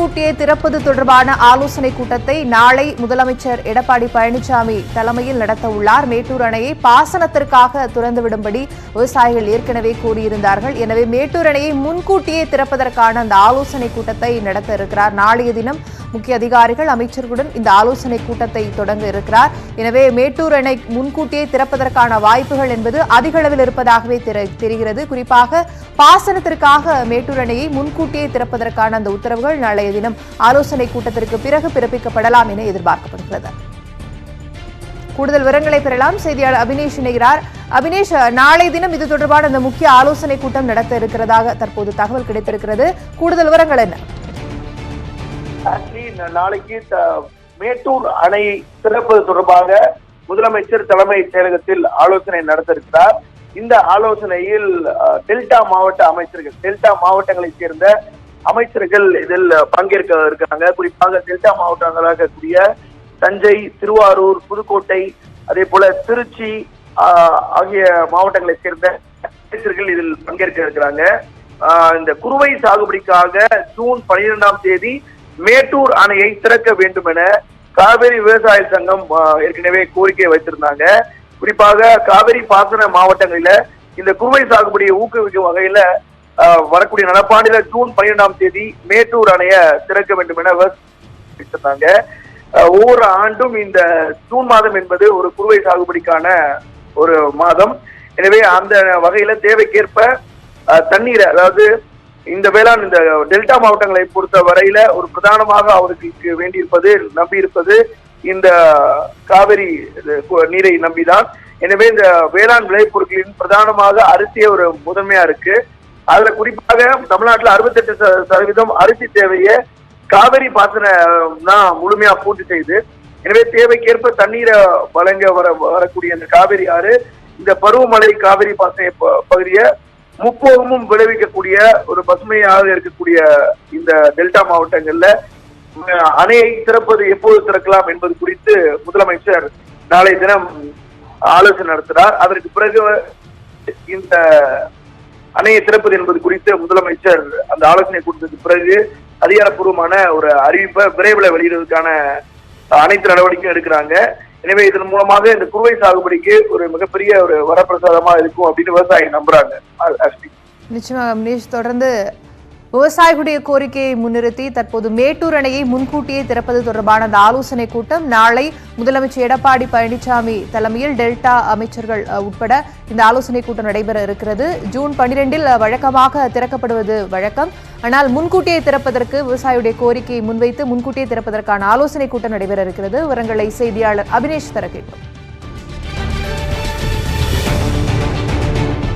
முன்கூட்டியே திறப்பது தொடர்பான ஆலோசனை கூட்டத்தை நாளை முதலமைச்சர் எடப்பாடி பழனிசாமி தலைமையில் நடத்த உள்ளார். மேட்டூர் அணையை பாசனத்திற்காக திறந்துவிடும்படி விவசாயிகள் ஏற்கனவே கூறியிருந்தார்கள். எனவே மேட்டூர் அணையை முன்கூட்டியே திறப்பதற்கான அந்த ஆலோசனை கூட்டத்தை நடத்த இருக்கிறார். நாளைய தினம் முக்கிய அதிகாரிகள் அமைச்சர்களுடன் இந்த ஆலோசனை கூட்டத்தை தொடங்க இருக்கிறார். எனவே மேட்டூர் அணை முன்கூட்டியே திறப்பதற்கான வாய்ப்புகள் என்பது அதிக அளவில் இருப்பதாகவே தெரிகிறது. குறிப்பாக பாசனத்திற்காக மேட்டூர் அணையை முன்கூட்டியே திறப்பதற்கான அந்த உத்தரவுகள் நாளைய தினம் ஆலோசனை கூட்டத்திற்கு பிறகு பிறப்பிக்கப்படலாம் என எதிர்பார்க்கப்படுகிறது. கூடுதல் விவரங்களை பெறலாம். செய்தியாளர் அபினேஷ் இணைகிறார். அபினேஷ், நாளை தினம் இது தொடர்பான அந்த முக்கிய ஆலோசனை கூட்டம் நடத்த இருக்கிறதாக தற்போது தகவல் கிடைத்திருக்கிறது. கூடுதல் விவரங்கள் என்ன? நாளைக்கு மேட்டூர் அணையை திறப்பது தொடர்பாக முதலமைச்சர் தலைமை செயலகத்தில் ஆலோசனை நடத்த இருக்கிறார். இந்த ஆலோசனையில் டெல்டா மாவட்ட அமைச்சர்கள், டெல்டா மாவட்டங்களைச் சேர்ந்த அமைச்சர்கள் இதில் பங்கேற்க இருக்கிறாங்க. குறிப்பாக டெல்டா மாவட்டங்களாக கூடிய தஞ்சை, திருவாரூர், புதுக்கோட்டை, அதே போல திருச்சி ஆகிய மாவட்டங்களைச் சேர்ந்த அமைச்சர்கள் இதில் பங்கேற்க இருக்கிறாங்க. இந்த குறுவை சாகுபடிக்காக ஜூன் 12ஆம் தேதி மேட்டூர் அணையை திறக்க வேண்டும் என காவிரி விவசாய சங்கம் ஏற்கனவே கோரிக்கை வைத்திருந்தாங்க. குறிப்பாக காவிரி பாசன மாவட்டங்களில இந்த குறுவை சாகுபடியை ஊக்குவிக்கும் வகையில வரக்கூடிய நடப்பாண்டில ஜூன் 12ஆம் தேதி மேட்டூர் அணையை திறக்க வேண்டும் என வைத்திருந்தாங்க. ஒவ்வொரு ஆண்டும் இந்த ஜூன் மாதம் என்பது ஒரு குறுவை சாகுபடிக்கான ஒரு மாதம். எனவே அந்த வகையில தேவைக்கேற்ப தண்ணீரை, அதாவது இந்த வேளாண் இந்த டெல்டா மாவட்டங்களை பொறுத்த வரையில ஒரு பிரதானமாக அவர்களுக்கு வேண்டியிருப்பது, நம்பியிருப்பது இந்த காவிரி நீரை நம்பிதான். எனவே இந்த வேளாண் விளைபொருட்களின் பிரதானமாக அரிசியே ஒரு முதன்மையா இருக்கு. அதுல குறிப்பாக தமிழ்நாட்டுல 68% அரிசி தேவையை காவிரி பாசனம் தான் முழுமையா பூர்த்தி செய்யுது. எனவே தேவைக்கேற்ப தண்ணீரை வழங்க வரக்கூடிய இந்த காவிரி ஆறு இந்த பருவமழை காவிரி பாசன பகுதியை முப்போகமும் விளைவிக்கக்கூடிய ஒரு பசுமையாக இருக்கக்கூடிய இந்த டெல்டா மாவட்டங்கள்ல அணையை திறப்பது எப்போது திறக்கலாம் என்பது குறித்து முதலமைச்சர் நாளைய தினம் ஆலோசனை நடத்துகிறார். அதற்கு பிறகு இந்த அணையை திறப்பது என்பது குறித்து முதலமைச்சர் அந்த ஆலோசனை கூட்டத்துக்கு பிறகு அதிகாரப்பூர்வமான ஒரு அறிவிப்பை விரைவில் வெளியிடுவதற்கான அனைத்து நடவடிக்கையும் எடுக்கிறாங்க. எனவே இதன் மூலமாக இந்த குறுவை சாகுபடிக்கு ஒரு மிகப்பெரிய ஒரு வரப்பிரசாதமா இருக்கும் அப்படின்னு விவசாயி நம்புறாங்க. நிச்சயமாக அபினேஷ், தொடர்ந்து விவசாயிகளுடைய கோரிக்கையை முன்னிறுத்தி தற்போது மேட்டூர் அணையை முன்கூட்டியே திறப்பது தொடர்பான அந்த ஆலோசனை கூட்டம் நாளை முதலமைச்சர் எடப்பாடி பழனிசாமி தலைமையில் டெல்டா அமைச்சர்கள் உட்பட இந்த ஆலோசனை கூட்டம் நடைபெற இருக்கிறது. ஜூன் 12இல் வழக்கமாக திறக்கப்படுவது வழக்கம். ஆனால் முன்கூட்டியே திறப்பதற்கு விவசாயியுடைய கோரிக்கையை முன்வைத்து முன்கூட்டியே திறப்பதற்கான ஆலோசனை கூட்டம் நடைபெற இருக்கிறது. விவரங்களை செய்தியாளர் அபினேஷ் தர கேட்டோம்.